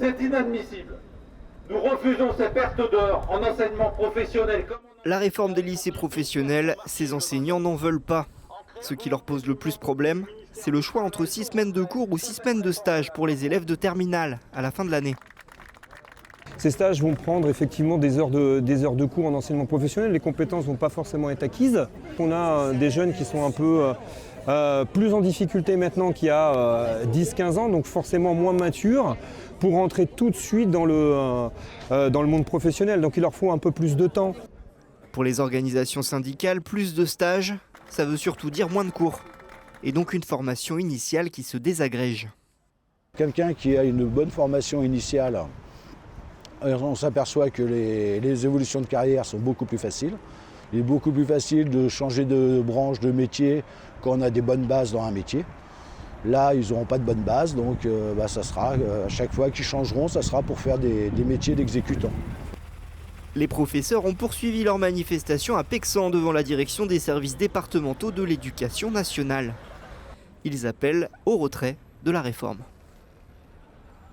C'est inadmissible. Nous refusons ces pertes d'heures en enseignement professionnel. La réforme des lycées professionnels, ces enseignants n'en veulent pas. Ce qui leur pose le plus problème, c'est le choix entre 6 semaines de cours ou 6 semaines de stage pour les élèves de terminale à la fin de l'année. Ces stages vont prendre effectivement des heures de cours en enseignement professionnel. Les compétences ne vont pas forcément être acquises. On a des jeunes qui sont un peu plus en difficulté maintenant qu'il y a 10-15 ans, donc forcément moins matures, pour rentrer tout de suite dans le monde professionnel. Donc il leur faut un peu plus de temps. Pour les organisations syndicales, plus de stages, ça veut surtout dire moins de cours. Et donc une formation initiale qui se désagrège. Quelqu'un qui a une bonne formation initiale, on s'aperçoit que les évolutions de carrière sont beaucoup plus faciles. Il est beaucoup plus facile de changer de branche, de métier, quand on a des bonnes bases dans un métier. Là, ils n'auront pas de bonnes bases, donc ça sera, à chaque fois qu'ils changeront, ça sera pour faire des métiers d'exécutants. Les professeurs ont poursuivi leur manifestation à Pexan devant la direction des services départementaux de l'éducation nationale. Ils appellent au retrait de la réforme.